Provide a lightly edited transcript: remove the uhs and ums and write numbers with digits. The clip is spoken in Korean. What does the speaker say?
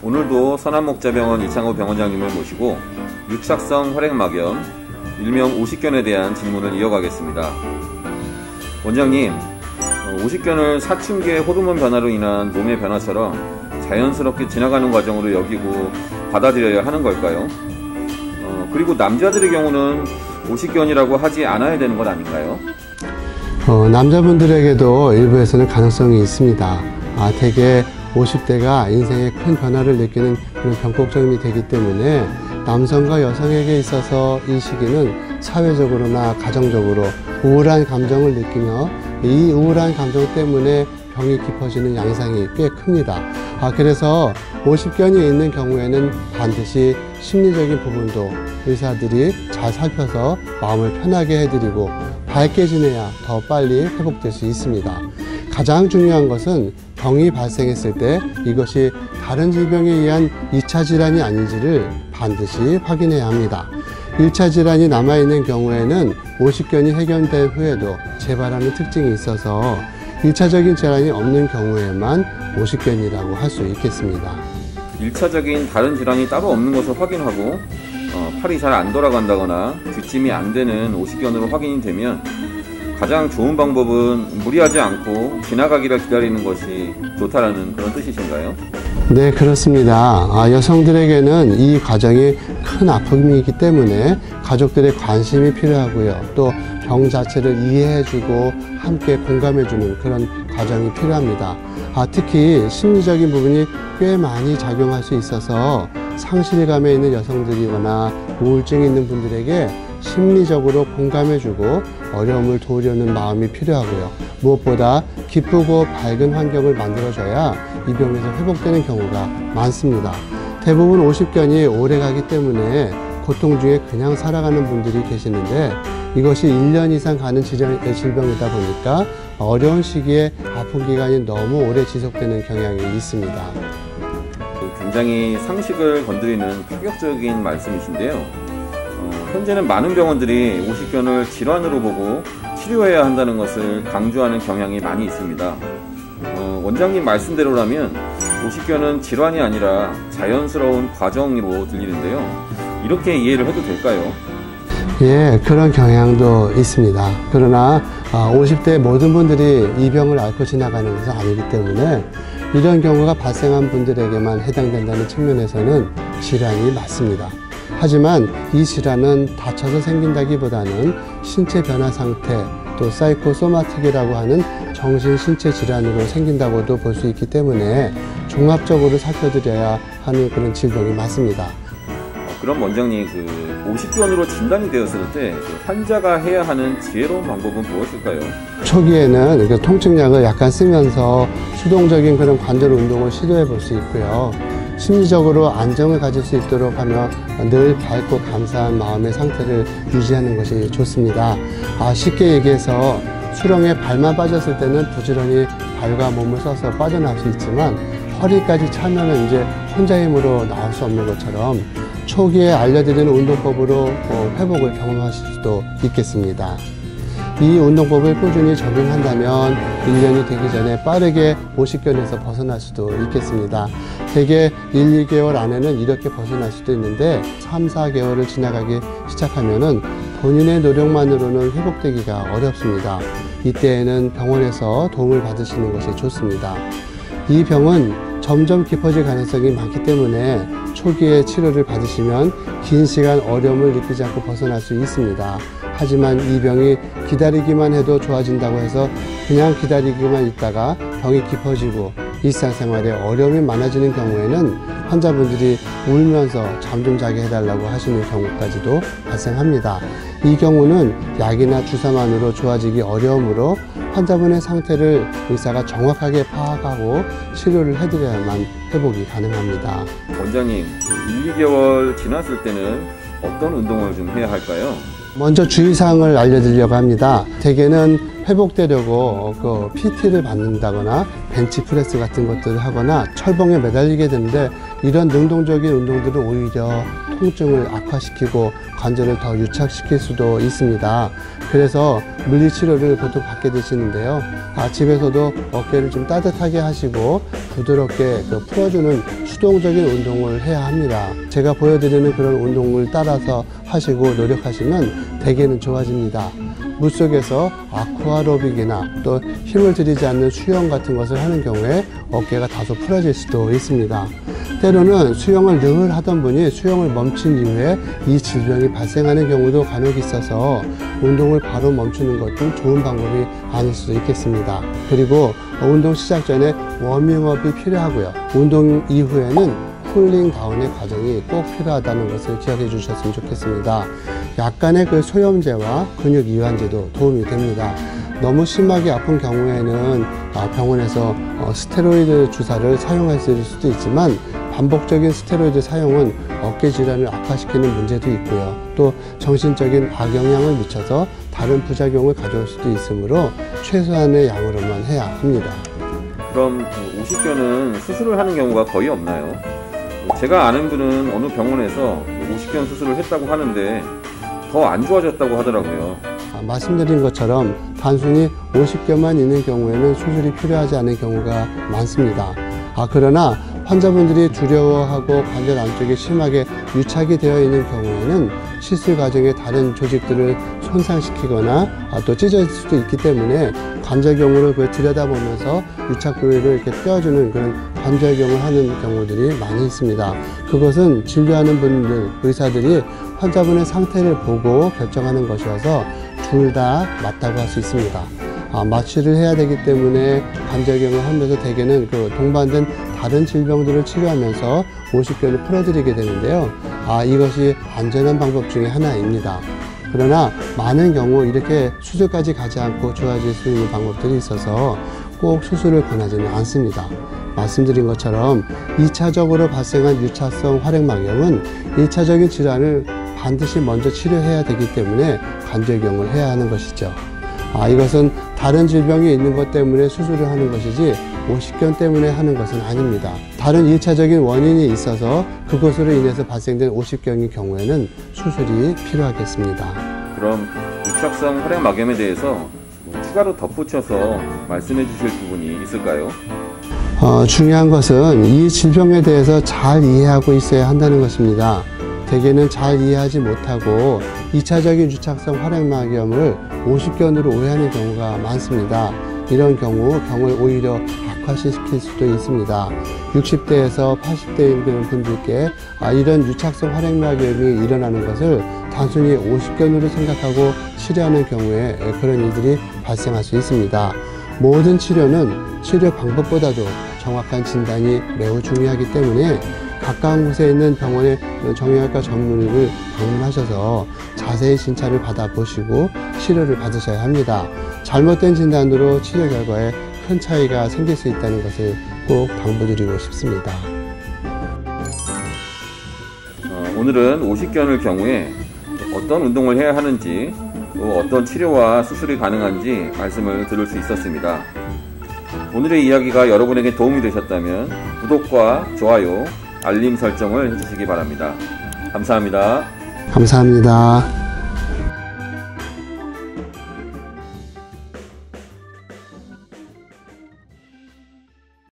오늘도 선한목자병원 이창호 병원장님을 모시고 육착성 혈액막염, 일명 오십견에 대한 질문을 이어가겠습니다. 원장님, 오십견을 사춘기의 호르몬 변화로 인한 몸의 변화처럼 자연스럽게 지나가는 과정으로 여기고 받아들여야 하는 걸까요? 그리고 남자들의 경우는 오십견이라고 하지 않아야 되는 것 아닌가요? 남자분들에게도 일부에서는 가능성이 있습니다. 대개 50대가 인생의 큰 변화를 느끼는 그런 변곡점이 되기 때문에 남성과 여성에게 있어서 이 시기는 사회적으로나 가정적으로 우울한 감정을 느끼며 이 우울한 감정 때문에 병이 깊어지는 양상이 꽤 큽니다. 그래서 오십견이 있는 경우에는 반드시 심리적인 부분도 의사들이 잘 살펴서 마음을 편하게 해드리고 밝게 지내야 더 빨리 회복될 수 있습니다. 가장 중요한 것은 병이 발생했을 때 이것이 다른 질병에 의한 2차 질환이 아닌지를 반드시 확인해야 합니다. 1차 질환이 남아있는 경우에는 오십견이 해결된 후에도 재발하는 특징이 있어서 1차적인 질환이 없는 경우에만 오십견이라고 할 수 있겠습니다. 1차적인 다른 질환이 따로 없는 것을 확인하고 팔이 잘 안 돌아간다거나 뒷짐이 안 되는 오십견으로 확인이 되면 가장 좋은 방법은 무리하지 않고 지나가기를 기다리는 것이 좋다라는 그런 뜻이신가요? 네, 그렇습니다. 여성들에게는 이 과정이 큰 아픔이기 때문에 가족들의 관심이 필요하고요. 또 병 자체를 이해해주고 함께 공감해주는 그런 과정이 필요합니다. 특히 심리적인 부분이 꽤 많이 작용할 수 있어서 상실감에 있는 여성들이거나 우울증이 있는 분들에게 심리적으로 공감해주고 어려움을 도우려는 마음이 필요하고요. 무엇보다 기쁘고 밝은 환경을 만들어줘야 이 병에서 회복되는 경우가 많습니다. 대부분 오십견이 오래가기 때문에 고통 중에 그냥 살아가는 분들이 계시는데 이것이 1년 이상 가는 질병이다 보니까 어려운 시기에 아픈 기간이 너무 오래 지속되는 경향이 있습니다. 굉장히 상식을 건드리는 파격적인 말씀이신데요. 현재는 많은 병원들이 오십견을 질환으로 보고 치료해야 한다는 것을 강조하는 경향이 많이 있습니다. 원장님 말씀대로라면 오십견은 질환이 아니라 자연스러운 과정으로 들리는데요. 이렇게 이해를 해도 될까요? 예, 그런 경향도 있습니다. 그러나 50대 모든 분들이 이 병을 앓고 지나가는 것은 아니기 때문에 이런 경우가 발생한 분들에게만 해당된다는 측면에서는 질환이 맞습니다. 하지만 이 질환은 다쳐서 생긴다기보다는 신체 변화 상태, 또 사이코소마틱이라고 하는 정신 신체 질환으로 생긴다고도 볼 수 있기 때문에 종합적으로 살펴드려야 하는 그런 질병이 맞습니다. 그럼 원장님, 오십견으로 진단이 되었을 때 환자가 해야 하는 지혜로운 방법은 무엇일까요? 초기에는 통증약을 약간 쓰면서 수동적인 그런 관절 운동을 시도해 볼 수 있고요. 심리적으로 안정을 가질 수 있도록 하며 늘 밝고 감사한 마음의 상태를 유지하는 것이 좋습니다. 쉽게 얘기해서 수렁에 발만 빠졌을 때는 부지런히 발과 몸을 써서 빠져나올 수 있지만 허리까지 차면은 이제 혼자 힘으로 나올 수 없는 것처럼 초기에 알려드리는 운동법으로 회복을 경험하실 수도 있겠습니다. 이 운동법을 꾸준히 적용한다면 1년이 되기 전에 빠르게 오십견에서 벗어날 수도 있겠습니다. 대개 1, 2개월 안에는 이렇게 벗어날 수도 있는데 3, 4개월을 지나가기 시작하면은 본인의 노력만으로는 회복되기가 어렵습니다. 이때에는 병원에서 도움을 받으시는 것이 좋습니다. 이 병은 점점 깊어질 가능성이 많기 때문에 초기에 치료를 받으시면 긴 시간 어려움을 느끼지 않고 벗어날 수 있습니다. 하지만 이 병이 기다리기만 해도 좋아진다고 해서 그냥 기다리기만 있다가 병이 깊어지고 일상생활에 어려움이 많아지는 경우에는 환자분들이 울면서 잠 좀 자게 해달라고 하시는 경우까지도 발생합니다. 이 경우는 약이나 주사만으로 좋아지기 어려우므로 환자분의 상태를 의사가 정확하게 파악하고 치료를 해드려야만 회복이 가능합니다. 원장님, 1, 2개월 지났을 때는 어떤 운동을 좀 해야 할까요? 먼저 주의사항을 알려드리려고 합니다. 대개는 회복되려고 그 PT를 받는다거나 벤치프레스 같은 것들을 하거나 철봉에 매달리게 되는데, 이런 능동적인 운동들은 오히려 통증을 악화시키고 관절을 더 유착시킬 수도 있습니다. 그래서 물리치료를 보통 받게 되시는데요. 집에서도 어깨를 좀 따뜻하게 하시고 부드럽게 풀어주는 수동적인 운동을 해야 합니다. 제가 보여드리는 그런 운동을 따라서 하시고 노력하시면 대개는 좋아집니다. 물속에서 아쿠아로빅이나 또 힘을 들이지 않는 수영 같은 것을 하는 경우에 어깨가 다소 풀어질 수도 있습니다. 때로는 수영을 늘 하던 분이 수영을 멈춘 이후에 이 질병이 발생하는 경우도 간혹 있어서 운동을 바로 멈추는 것도 좋은 방법이 아닐 수도 있겠습니다. 그리고 운동 시작 전에 워밍업이 필요하고요. 운동 이후에는 쿨링 다운의 과정이 꼭 필요하다는 것을 기억해 주셨으면 좋겠습니다. 약간의 그 소염제와 근육 이완제도 도움이 됩니다. 너무 심하게 아픈 경우에는 병원에서 스테로이드 주사를 사용했을 수도 있지만, 반복적인 스테로이드 사용은 어깨 질환을 악화시키는 문제도 있고요. 또 정신적인 악영향을 미쳐서 다른 부작용을 가져올 수도 있으므로 최소한의 양으로만 해야 합니다. 그럼 오십견은 수술을 하는 경우가 거의 없나요? 제가 아는 분은 어느 병원에서 오십견 수술을 했다고 하는데 더 안 좋아졌다고 하더라고요. 말씀드린 것처럼 단순히 오십견만 있는 경우에는 수술이 필요하지 않은 경우가 많습니다. 그러나 환자분들이 두려워하고 관절 안쪽에 심하게 유착이 되어 있는 경우에는 시술 과정에 다른 조직들을 손상시키거나 또 찢어질 수도 있기 때문에 관절경으로 들여다보면서 유착 부위를 이렇게 떼어주는 그런 관절경을 하는 경우들이 많이 있습니다. 그것은 진료하는 분들, 의사들이 환자분의 상태를 보고 결정하는 것이어서 둘 다 맞다고 할 수 있습니다. 마취를 해야 되기 때문에 관절경을 하면서 대개는 그 동반된 다른 질병들을 치료하면서 오십견을 풀어드리게 되는데요. 이것이 안전한 방법 중에 하나입니다. 그러나 많은 경우 이렇게 수술까지 가지 않고 좋아질 수 있는 방법들이 있어서 꼭 수술을 권하지는 않습니다. 말씀드린 것처럼 2차적으로 발생한 유착성 활액막염은 1차적인 질환을 반드시 먼저 치료해야 되기 때문에 관절경을 해야 하는 것이죠. 이것은 다른 질병이 있는 것 때문에 수술을 하는 것이지 오십견 때문에 하는 것은 아닙니다. 다른 1차적인 원인이 있어서 그것으로 인해서 발생된 오십견의 경우에는 수술이 필요하겠습니다. 그럼 유착성 활액막염에 대해서 추가로 덧붙여서 말씀해 주실 부분이 있을까요? 중요한 것은 이 질병에 대해서 잘 이해하고 있어야 한다는 것입니다. 대개는 잘 이해하지 못하고 2차적인 유착성 활액막염을 오십견으로 오해하는 경우가 많습니다. 이런 경우 병을 오히려 악화시킬 수도 있습니다. 60대에서 80대인 분들께 이런 유착성 활액막염이 일어나는 것을 단순히 오십견으로 생각하고 치료하는 경우에 그런 일들이 발생할 수 있습니다. 모든 치료는 치료 방법보다도 정확한 진단이 매우 중요하기 때문에 가까운 곳에 있는 병원의 정형외과 전문의를 방문하셔서 자세히 진찰을 받아보시고 치료를 받으셔야 합니다. 잘못된 진단으로 치료 결과에 큰 차이가 생길 수 있다는 것을 꼭 당부드리고 싶습니다. 오늘은 오십견의 경우에 어떤 운동을 해야 하는지, 또 어떤 치료와 수술이 가능한지 말씀을 들을 수 있었습니다. 오늘의 이야기가 여러분에게 도움이 되셨다면 구독과 좋아요, 알림 설정을 해주시기 바랍니다. 감사합니다. 감사합니다.